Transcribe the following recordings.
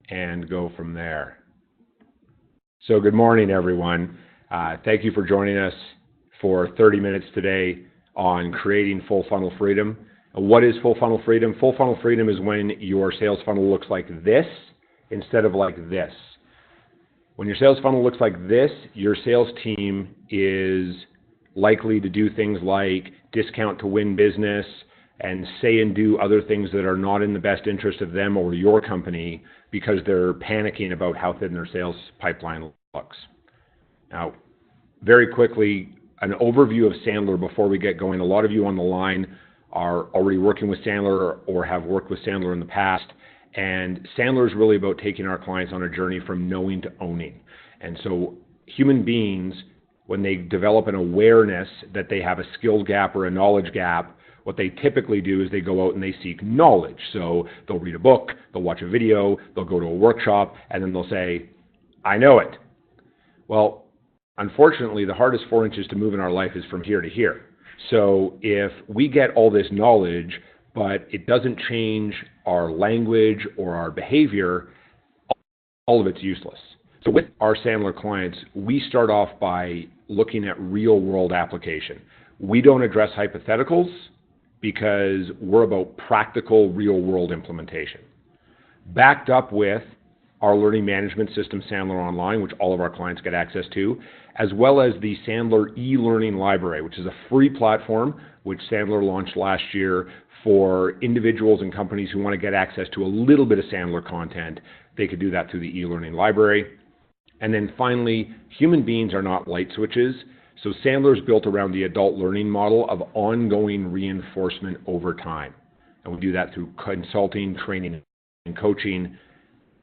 and go from there. So good morning, everyone. Thank you for joining us for 30 minutes today on creating full funnel freedom. What is full funnel freedom? Full funnel freedom is when your sales funnel looks like this instead of like this. When your sales funnel looks like this, your sales team is likely to do things like discount to win business and say and do other things that are not in the best interest of them or your company because they're panicking about how thin their sales pipeline looks. Now, very quickly, an overview of Sandler before we get going. A lot of you on the line are already working with Sandler or have worked with Sandler in the past. And Sandler is really about taking our clients on a journey from knowing to owning. And so human beings, when they develop an awareness that they have a skill gap or a knowledge gap, what they typically do is they go out and they seek knowledge. So they'll read a book, they'll watch a video, they'll go to a workshop, and then they'll say, I know it. Well, unfortunately, the hardest 4 inches to move in our life is from here to here. So if we get all this knowledge, but it doesn't change our language or our behavior, all of it's useless. So with our Sandler clients, we start off by looking at real world application. We don't address hypotheticals because we're about practical real world implementation. Backed up with our learning management system, Sandler Online, which all of our clients get access to, as well as the Sandler e-learning library, which is a free platform which Sandler launched last year for individuals and companies who want to get access to a little bit of Sandler content. They could do that through the e-learning library. And then finally, human beings are not light switches. So Sandler is built around the adult learning model of ongoing reinforcement over time. And we do that through consulting, training, and coaching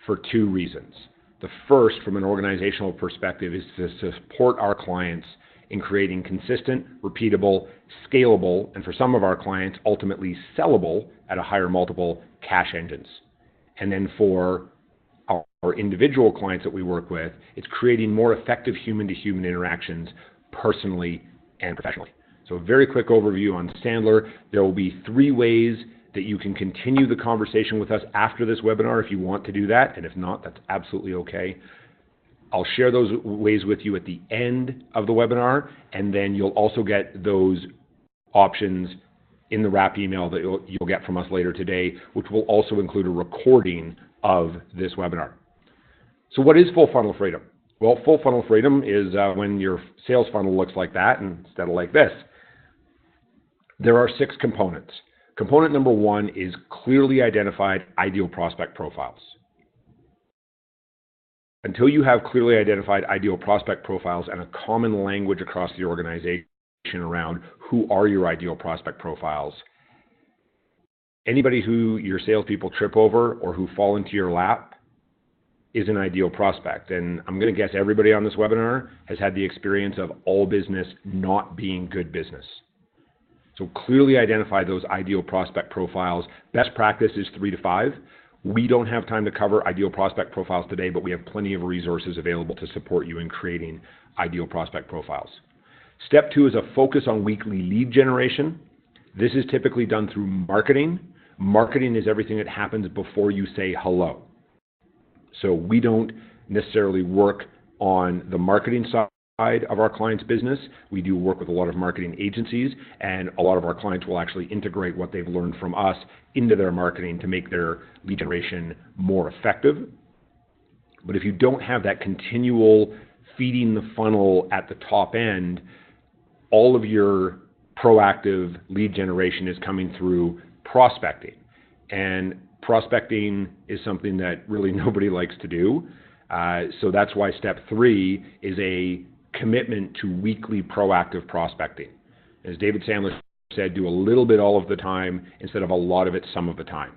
for two reasons. The first, from an organizational perspective, is to support our clients in creating consistent, repeatable, scalable, and for some of our clients, ultimately sellable at a higher multiple cash engines. And then for our individual clients that we work with, it's creating more effective human-to-human interactions personally and professionally. So a very quick overview on Sandler. There will be 3 ways that you can continue the conversation with us after this webinar if you want to do that, and if not, that's absolutely okay. I'll share those ways with you at the end of the webinar, and then you'll also get those options in the wrap email that you'll get from us later today, which will also include a recording of this webinar. So what is full funnel freedom? Well, full funnel freedom is when your sales funnel looks like that instead of like this. There are 6 components. Component number 1 is clearly identified ideal prospect profiles. Until you have clearly identified ideal prospect profiles and a common language across the organization around who are your ideal prospect profiles, anybody who your salespeople trip over or who fall into your lap is an ideal prospect. And I'm going to guess everybody on this webinar has had the experience of all business not being good business. So clearly identify those ideal prospect profiles. Best practice is 3 to 5. We don't have time to cover ideal prospect profiles today, but we have plenty of resources available to support you in creating ideal prospect profiles. Step 2 is a focus on weekly lead generation. This is typically done through marketing. Marketing is everything that happens before you say hello. So we don't necessarily work on the marketing side of our clients' business. We do work with a lot of marketing agencies, and a lot of our clients will actually integrate what they've learned from us into their marketing to make their lead generation more effective. But if you don't have that continual feeding the funnel at the top end, all of your proactive lead generation is coming through prospecting. And prospecting is something that really nobody likes to do. So that's why step 3 is a commitment to weekly proactive prospecting. As David Sandler said, do a little bit all of the time instead of a lot of it some of the time.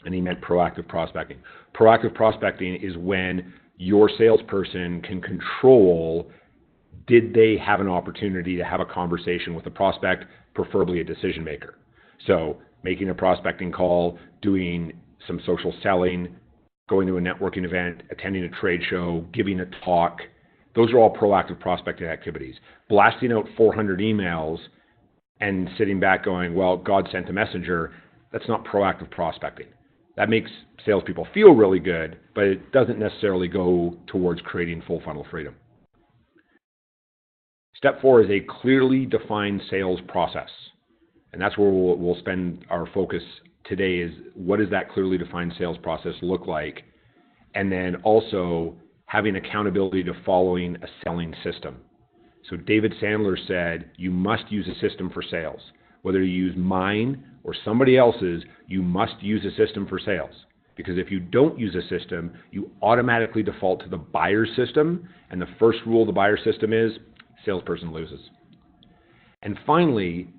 And he meant proactive prospecting. Proactive prospecting is when your salesperson can control, did they have an opportunity to have a conversation with a prospect, preferably a decision maker. So making a prospecting call, doing some social selling, going to a networking event, attending a trade show, giving a talk. Those are all proactive prospecting activities. Blasting out 400 emails and sitting back going, well, God sent a messenger, that's not proactive prospecting. That makes salespeople feel really good, but it doesn't necessarily go towards creating full funnel freedom. Step 4 is a clearly defined sales process. And that's where we'll spend our focus today, is what does that clearly defined sales process look like? And then also having accountability to following a selling system. So David Sandler said, you must use a system for sales. Whether you use mine or somebody else's, you must use a system for sales. Because if you don't use a system, you automatically default to the buyer's system. And the first rule of the buyer system is salesperson loses. And finally,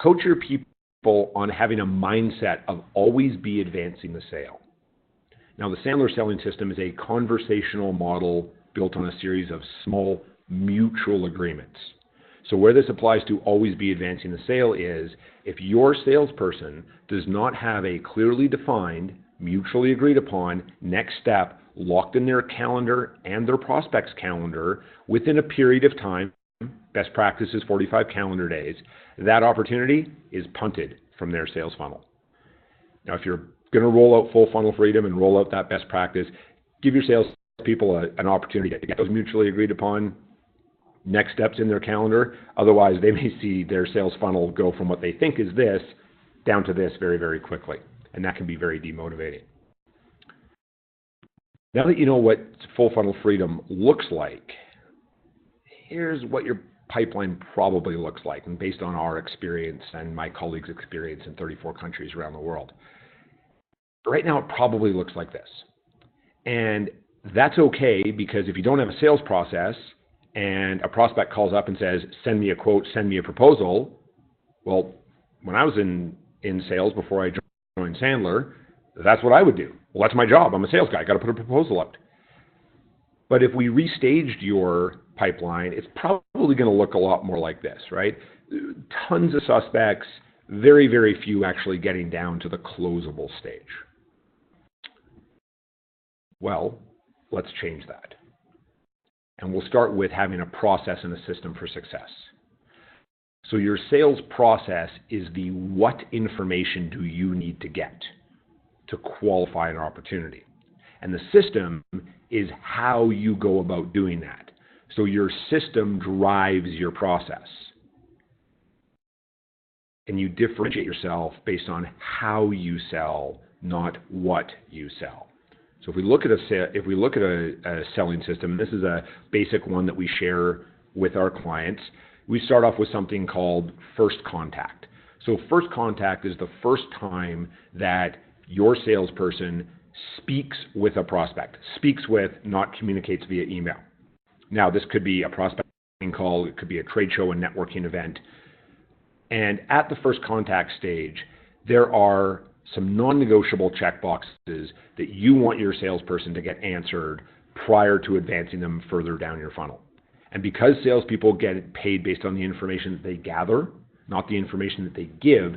coach your people on having a mindset of always be advancing the sale. Now, the Sandler selling system is a conversational model built on a series of small mutual agreements. So where this applies to always be advancing the sale is if your salesperson does not have a clearly defined, mutually agreed upon next step locked in their calendar and their prospect's calendar within a period of time, best practice is 45 calendar days, that opportunity is punted from their sales funnel. Now, if you're going to roll out full funnel freedom and roll out that best practice, give your salespeople an opportunity to get those mutually agreed upon next steps in their calendar. Otherwise, they may see their sales funnel go from what they think is this down to this very, very quickly. And that can be very demotivating. Now that you know what full funnel freedom looks like, here's what your pipeline probably looks like, and based on our experience and my colleagues' experience in 34 countries around the world. Right now, it probably looks like this. And that's okay, because if you don't have a sales process and a prospect calls up and says, send me a quote, send me a proposal, well, when I was in sales before I joined Sandler, that's what I would do. Well, that's my job. I'm a sales guy. I got to put a proposal out. But if we restaged your pipeline, it's probably going to look a lot more like this, right? Tons of suspects, very, very few actually getting down to the closable stage. Well, let's change that. And we'll start with having a process and a system for success. So your sales process is the what information do you need to get to qualify an opportunity. And the system is how you go about doing that. So your system drives your process. And you differentiate yourself based on how you sell, not what you sell. So if we look at a selling system, this is a basic one that we share with our clients. We start off with something called first contact. So first contact is the first time that your salesperson speaks with a prospect. Speaks with, not communicates via email. Now, this could be a prospecting call. It could be a trade show, a networking event. And at the first contact stage, there are some non-negotiable checkboxes that you want your salesperson to get answered prior to advancing them further down your funnel. And because salespeople get paid based on the information that they gather, not the information that they give,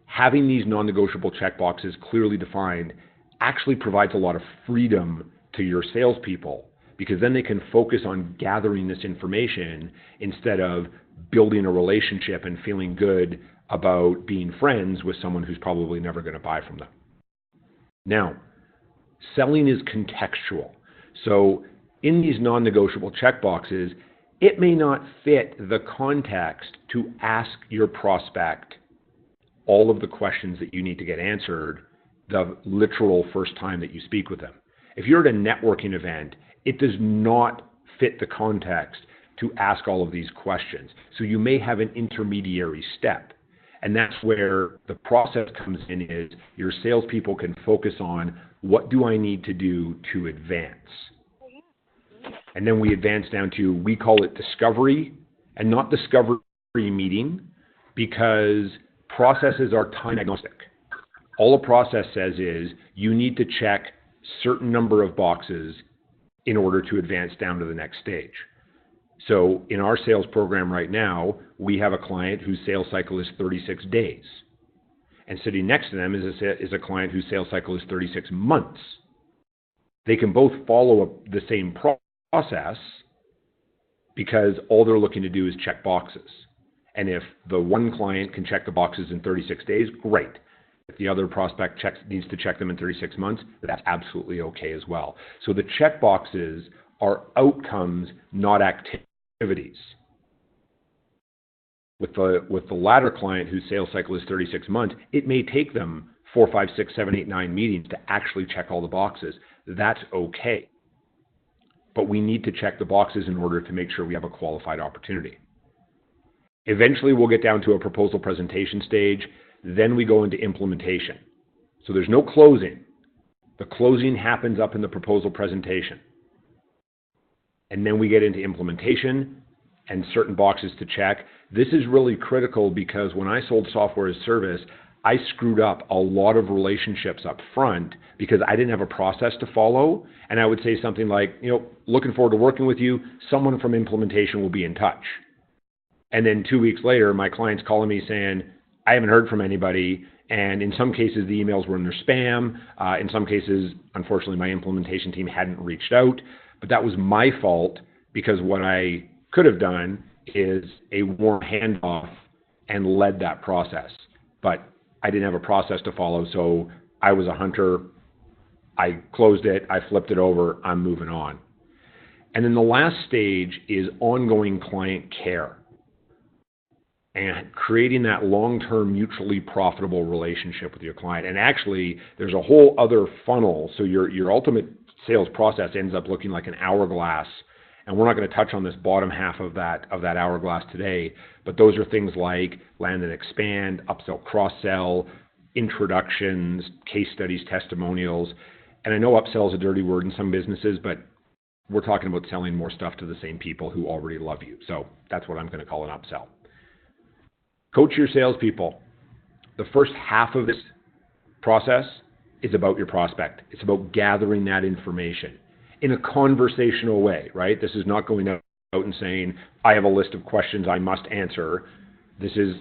having these non-negotiable checkboxes clearly defined actually provides a lot of freedom to your salespeople, because then they can focus on gathering this information instead of building a relationship and feeling good about being friends with someone who's probably never going to buy from them. Now, selling is contextual. So in these non-negotiable checkboxes, it may not fit the context to ask your prospect all of the questions that you need to get answered the literal first time that you speak with them. If you're at a networking event, it does not fit the context to ask all of these questions. So you may have an intermediary step. And that's where the process comes in, is your salespeople can focus on, what do I need to do to advance? And then we advance down to, we call it discovery, and not discovery meeting, because processes are time agnostic. All a process says is you need to check certain number of boxes in order to advance down to the next stage. So in our sales program right now, we have a client whose sales cycle is 36 days. And sitting next to them is a client whose sales cycle is 36 months. They can both follow the same process because all they're looking to do is check boxes. And if the one client can check the boxes in 36 days, great. the other prospect needs to check them in 36 months, that's absolutely okay as well. So the check boxes are outcomes, not activities. With the latter client whose sales cycle is 36 months, it may take them 4, 5, 6, 7, 8, 9 meetings to actually check all the boxes. That's okay. But we need to check the boxes in order to make sure we have a qualified opportunity. Eventually, we'll get down to a proposal presentation stage. Then we go into implementation. So there's no closing. The closing happens up in the proposal presentation. And then we get into implementation and certain boxes to check. This is really critical because when I sold software as service, I screwed up a lot of relationships up front because I didn't have a process to follow. And I would say something like, looking forward to working with you. Someone from implementation will be in touch. And then 2 weeks later, my client's calling me saying, I haven't heard from anybody. And in some cases, the emails were in their spam. In some cases, unfortunately, my implementation team hadn't reached out. But that was my fault because what I could have done is a warm handoff and led that process. But I didn't have a process to follow, so I was a hunter. I closed it. I flipped it over. I'm moving on. And then the last stage is ongoing client care and creating that long-term mutually profitable relationship with your client. And actually, there's a whole other funnel. So your ultimate sales process ends up looking like an hourglass. And we're not going to touch on this bottom half of that hourglass today, but those are things like land and expand, upsell, cross-sell, introductions, case studies, testimonials. And I know upsell is a dirty word in some businesses, but we're talking about selling more stuff to the same people who already love you. So that's what I'm going to call an upsell. Coach your salespeople. The first half of this process is about your prospect. It's about gathering that information in a conversational way, right? This is not going out and saying, I have a list of questions I must answer. This is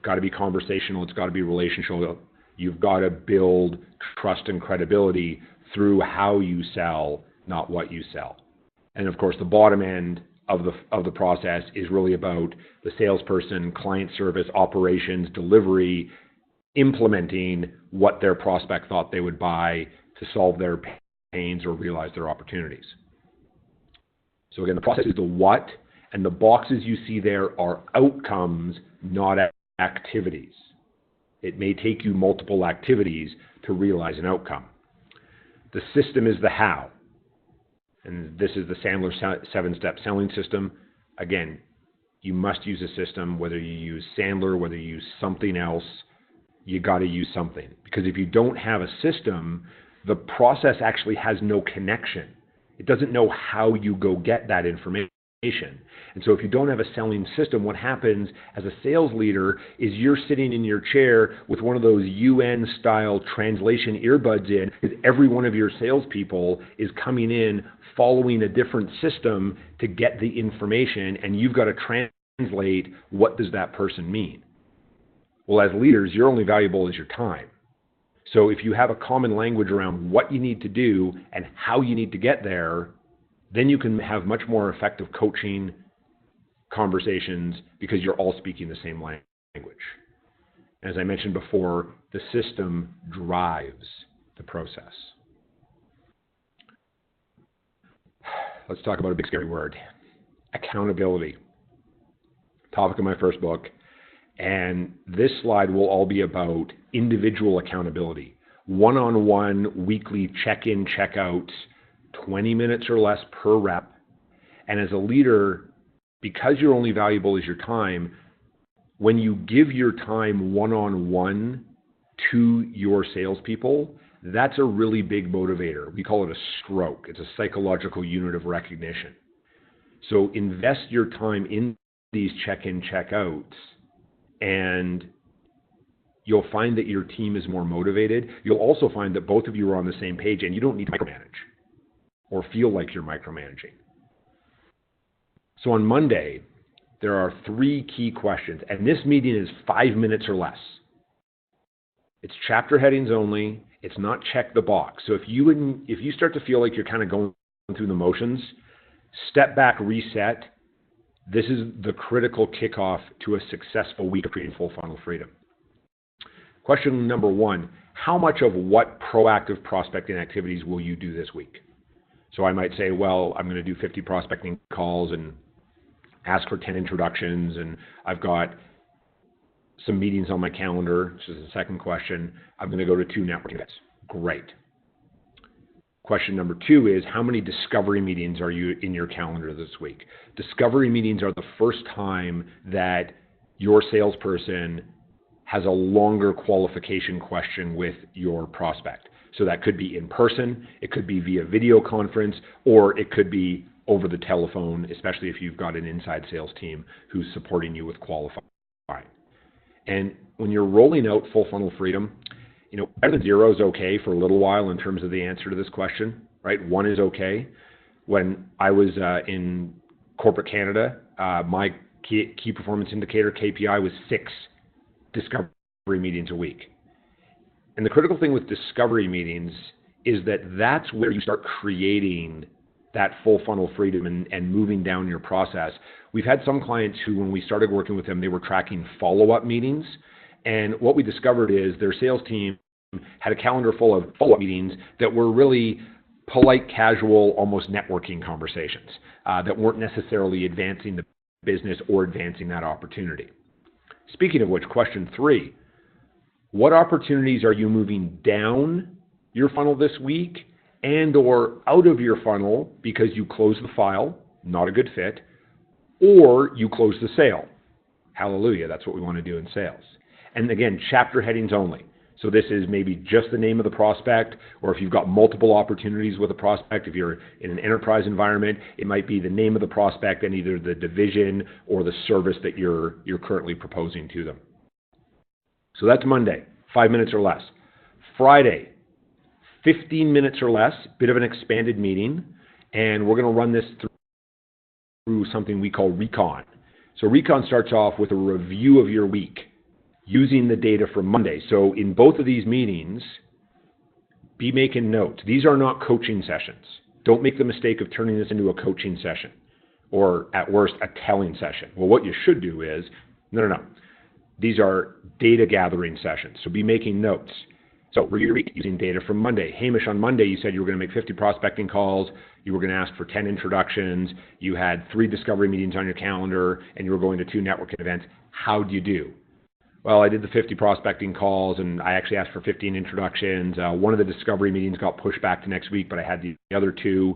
got to be conversational. It's got to be relational. You've got to build trust and credibility through how you sell, not what you sell. And of course, the bottom end of the process is really about the salesperson, client service, operations, delivery, implementing what their prospect thought they would buy to solve their pains or realize their opportunities. So again, the process is the what, and the boxes you see there are outcomes, not activities. It may take you multiple activities to realize an outcome. The system is the how. And this is the Sandler 7-step selling system. Again, you must use a system, whether you use Sandler, whether you use something else, you got to use something. Because if you don't have a system, the process actually has no connection. It doesn't know how you go get that information. And so if you don't have a selling system, what happens as a sales leader is you're sitting in your chair with one of those UN-style translation earbuds in, because every one of your salespeople is coming in following a different system to get the information, and you've got to translate what does that person mean. Well, as leaders, you're only valuable as your time. So if you have a common language around what you need to do and how you need to get there, then you can have much more effective coaching conversations because you're all speaking the same language. As I mentioned before, the system drives the process. Let's talk about a big scary word, accountability. Topic of my first book. And this slide will all be about individual accountability, one-on-one weekly check-in, check-outs, 20 minutes or less per rep. And as a leader, because you're only valuable as your time, when you give your time one-on-one to your salespeople, that's a really big motivator. We call it a stroke. It's a psychological unit of recognition. So invest your time in these check-in, check-outs, and you'll find that your team is more motivated. You'll also find that both of you are on the same page and you don't need to micromanage or feel like you're micromanaging. So on Monday, there are 3 key questions, and this meeting is 5 minutes or less. It's chapter headings only. It's not check the box. So if you start to feel like you're kind of going through the motions, step back, reset. This is the critical kickoff to a successful week of creating full funnel freedom. Question number 1, how much of what proactive prospecting activities will you do this week? So I might say, well, I'm going to do 50 prospecting calls and ask for 10 introductions, and I've got some meetings on my calendar. This is the second question. I'm going to go to 2 networking events. Great. Question number 2 is, how many discovery meetings are you in your calendar this week? Discovery meetings are the first time that your salesperson has a longer qualification question with your prospect. So that could be in person, it could be via video conference, or it could be over the telephone, especially if you've got an inside sales team who's supporting you with qualifying. And when you're rolling out full funnel freedom, better than 0 is okay for a little while in terms of the answer to this question, right? 1 is okay. When I was in corporate Canada, my key performance indicator, KPI, was 6 discovery meetings a week. And the critical thing with discovery meetings is that that's where you start creating that full funnel freedom and moving down your process. We've had some clients who, when we started working with them, they were tracking follow-up meetings. And what we discovered is their sales team had a calendar full of follow-up meetings that were really polite, casual, almost networking conversations that weren't necessarily advancing the business or advancing that opportunity. Speaking of which, question 3, what opportunities are you moving down your funnel this week and or out of your funnel because you closed the file, not a good fit, or you closed the sale? Hallelujah, that's what we want to do in sales. And again, chapter headings only. So this is maybe just the name of the prospect, or if you've got multiple opportunities with a prospect, if you're in an enterprise environment, it might be the name of the prospect and either the division or the service that you're currently proposing to them. So that's Monday, 5 minutes or less. Friday, 15 minutes or less, bit of an expanded meeting, and we're going to run this through something we call Recon. So Recon starts off with a review of your week using the data from Monday. So in both of these meetings, be making notes. These are not coaching sessions. Don't make the mistake of turning this into a coaching session or, at worst, a telling session. Well, what you should do is, no. These are data gathering sessions. So be making notes. So review your week using data from Monday. Hamish, on Monday, you said you were going to make 50 prospecting calls. You were going to ask for 10 introductions. You had 3 discovery meetings on your calendar, and you were going to 2 networking events. How'd you do? Well, I did the 50 prospecting calls, and I actually asked for 15 introductions. One of the discovery meetings got pushed back to next week, but I had the other 2,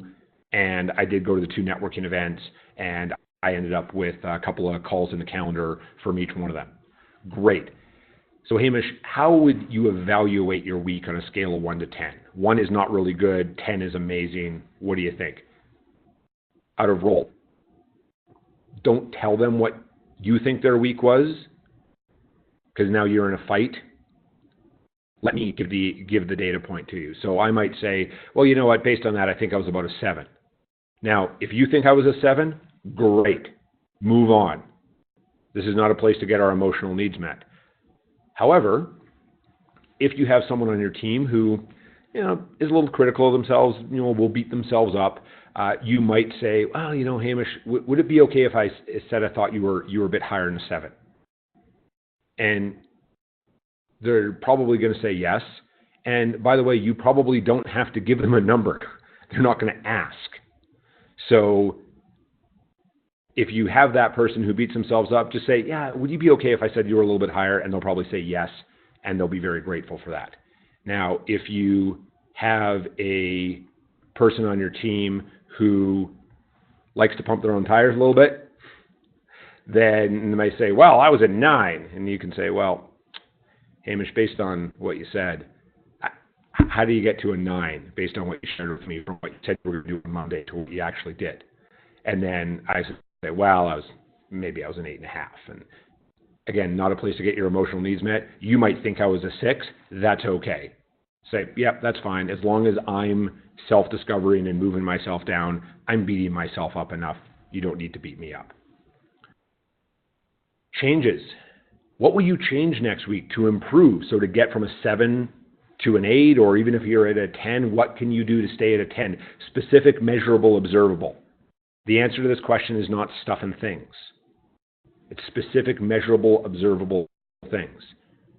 and I did go to the 2 networking events, and I ended up with a couple of calls in the calendar from each one of them. Great. So Hamish, how would you evaluate your week on a scale of 1 to 10? 1 is not really good, 10 is amazing. What do you think? Out of roll. Don't tell them what you think their week was, because now you're in a fight. Let me give the data point to you. So I might say, well, you know what, based on that, I think I was about a 7. Now, if you think I was a 7, great. Move on. This is not a place to get our emotional needs met. However, if you have someone on your team who, is a little critical of themselves, will beat themselves up, you might say, well, Hamish, would it be okay if I said I thought you were a bit higher than a 7? And they're probably going to say yes. And by the way, you probably don't have to give them a number. They're not going to ask. So if you have that person who beats themselves up, just say, yeah, would you be okay if I said you were a little bit higher? And they'll probably say yes, and they'll be very grateful for that. Now, if you have a person on your team who likes to pump their own tires a little bit, then they may say, well, I was at 9. And you can say, well, Hamish, based on what you said, how do you get to a 9 based on what you shared with me from what you said you were going to do on Monday to what you actually did? And then I say, well, I was an 8.5. And again, not a place to get your emotional needs met. You might think I was a 6. That's okay. Say, yep, that's fine. As long as I'm self-discovering and moving myself down, I'm beating myself up enough. You don't need to beat me up. Changes. What will you change next week to improve? So to get from a 7 to an 8, or even if you're at a 10, what can you do to stay at a 10? Specific, measurable, observable. The answer to this question is not stuff and things. It's specific, measurable, observable things.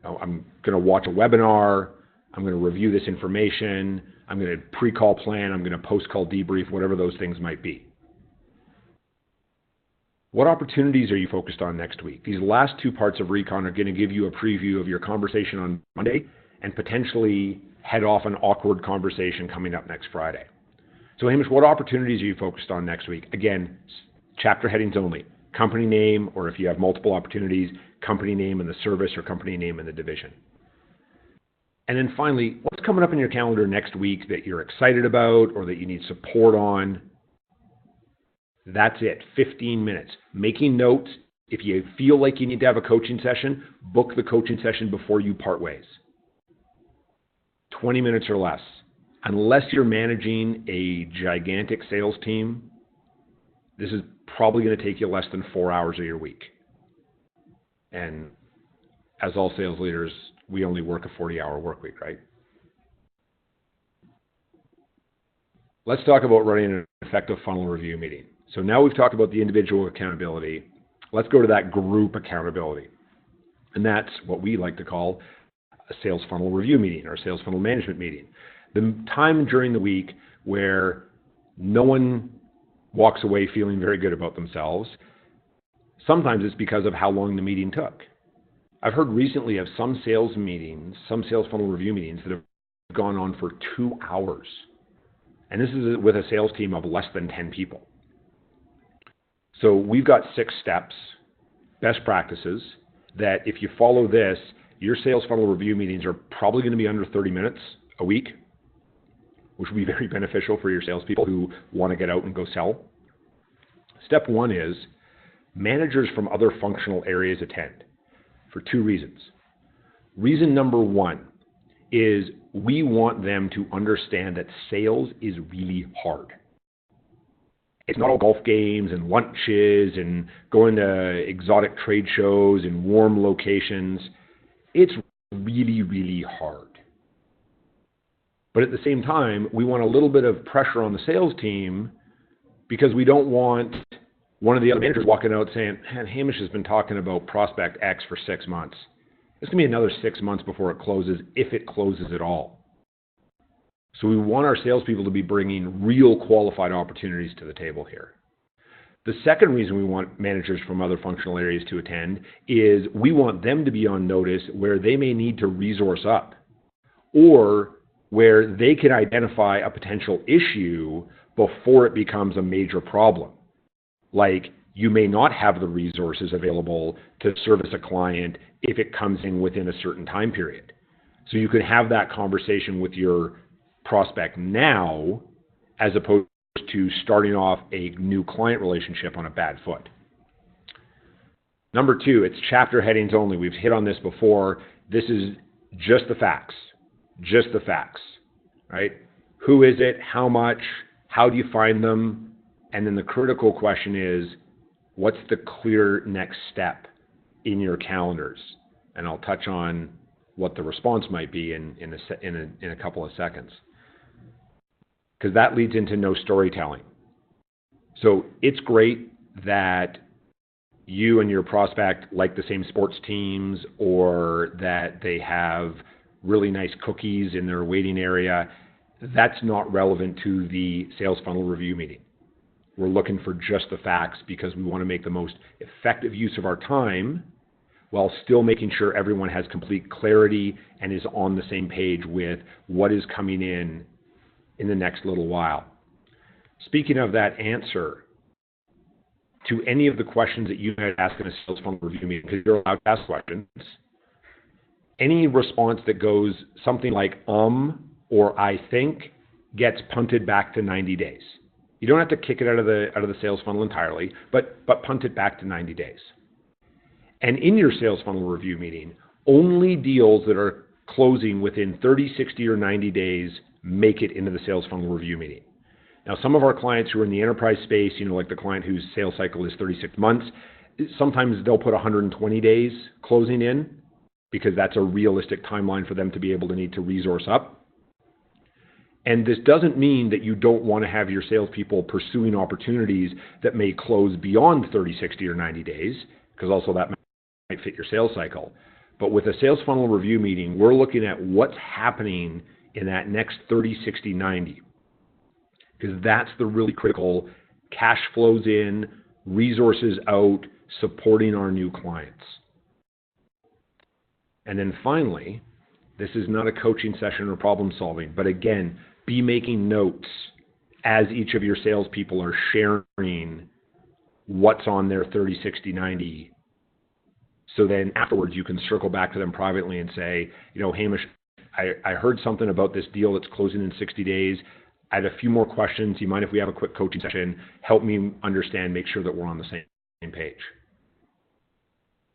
I'm going to watch a webinar. I'm going to review this information. I'm going to pre-call plan. I'm going to post-call debrief, whatever those things might be. What opportunities are you focused on next week? These last two parts of recon are going to give you a preview of your conversation on Monday and potentially head off an awkward conversation coming up next Friday. So Hamish, what opportunities are you focused on next week? Again, chapter headings only. Company name, or if you have multiple opportunities, company name and the service or company name and the division. And then finally, what's coming up in your calendar next week that you're excited about or that you need support on? That's it, 15 minutes. Making notes. If you feel like you need to have a coaching session, book the coaching session before you part ways. 20 minutes or less. Unless you're managing a gigantic sales team, this is probably going to take you less than 4 hours of your week. And as all sales leaders, we only work a 40-hour work week, right? Let's talk about running an effective funnel review meeting. So now we've talked about the individual accountability. Let's go to that group accountability. And that's what we like to call a sales funnel review meeting or a sales funnel management meeting. The time during the week where no one walks away feeling very good about themselves. Sometimes it's because of how long the meeting took. I've heard recently of some sales meetings, some sales funnel review meetings that have gone on for 2 hours. And this is with a sales team of less than 10 people. So we've got 6 steps, best practices, that if you follow this, your sales funnel review meetings are probably going to be under 30 minutes a week, which would be very beneficial for your salespeople who want to get out and go sell. Step 1 is managers from other functional areas attend for 2 reasons. Reason number 1 is we want them to understand that sales is really hard. It's not all golf games and lunches and going to exotic trade shows and warm locations. It's really, really hard. But at the same time, we want a little bit of pressure on the sales team because we don't want one of the other managers walking out saying, man, Hamish has been talking about prospect X for 6 months. It's going to be another 6 months before it closes, if it closes at all. So we want our salespeople to be bringing real qualified opportunities to the table here. The second reason we want managers from other functional areas to attend is we want them to be on notice where they may need to resource up or where they can identify a potential issue before it becomes a major problem. Like you may not have the resources available to service a client if it comes in within a certain time period. So you could have that conversation with your prospect now as opposed to starting off a new client relationship on a bad foot. Number 2, it's chapter headings only. We've hit on this before. This is just the facts, right? Who is it? How much? How do you find them? And then the critical question is, what's the clear next step in your calendars? And I'll touch on what the response might be in a couple of seconds. Because that leads into no storytelling. So it's great that you and your prospect like the same sports teams or that they have really nice cookies in their waiting area. That's not relevant to the sales funnel review meeting. We're looking for just the facts because we want to make the most effective use of our time while still making sure everyone has complete clarity and is on the same page with what is coming in the next little while. Speaking of that answer to any of the questions that you might ask in a sales funnel review meeting, because you're allowed to ask questions, any response that goes something like or I think gets punted back to 90 days. You don't have to kick it out of the sales funnel entirely, but punt it back to 90 days. And in your sales funnel review meeting, only deals that are closing within 30, 60, or 90 days make it into the sales funnel review meeting. Now, some of our clients who are in the enterprise space, like the client whose sales cycle is 36 months, sometimes they'll put 120 days closing in because that's a realistic timeline for them to be able to need to resource up. And this doesn't mean that you don't want to have your salespeople pursuing opportunities that may close beyond 30, 60, or 90 days, because also that might fit your sales cycle. But with a sales funnel review meeting, we're looking at what's happening in that next 30, 60, 90. Because that's the really critical cash flows in, resources out, supporting our new clients. And then finally, this is not a coaching session or problem solving, but again, be making notes as each of your salespeople are sharing what's on their 30, 60, 90. So then afterwards, you can circle back to them privately and say, Hamish, I heard something about this deal that's closing in 60 days. I had a few more questions. Do you mind if we have a quick coaching session? Help me understand, make sure that we're on the same page.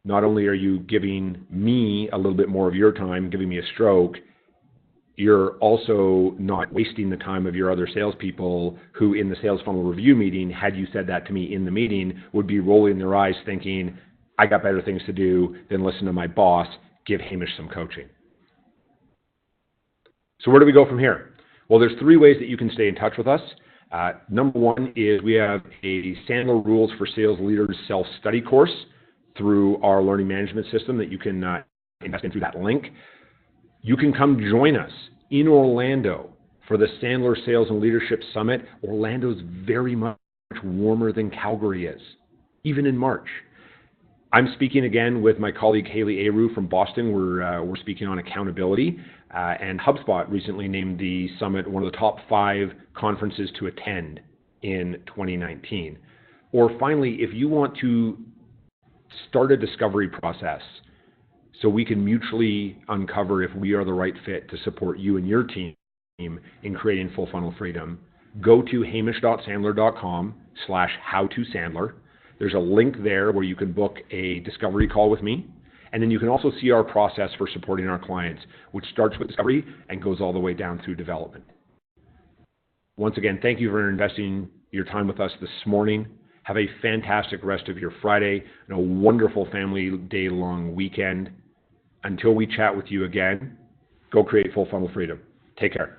Not only are you giving me a little bit more of your time, giving me a stroke, you're also not wasting the time of your other salespeople who in the sales funnel review meeting, had you said that to me in the meeting, would be rolling their eyes thinking, I got better things to do than listen to my boss, give Hamish some coaching. So where do we go from here? Well, there's 3 ways that you can stay in touch with us. Number 1 is we have a Sandler Rules for Sales Leaders self-study course through our learning management system that you can invest in through that link. You can come join us in Orlando for the Sandler Sales and Leadership Summit. Orlando's very much warmer than Calgary is, even in March. I'm speaking again with my colleague Haley Aru from Boston. We're speaking on accountability, and HubSpot recently named the summit one of the top 5 conferences to attend in 2019. Or finally, if you want to start a discovery process so we can mutually uncover if we are the right fit to support you and your team in creating full funnel freedom, go to hamish.sandler.com/howtosandler. There's a link there where you can book a discovery call with me. And then you can also see our process for supporting our clients, which starts with discovery and goes all the way down through development. Once again, thank you for investing your time with us this morning. Have a fantastic rest of your Friday and a wonderful family day-long weekend. Until we chat with you again, go create full funnel freedom. Take care.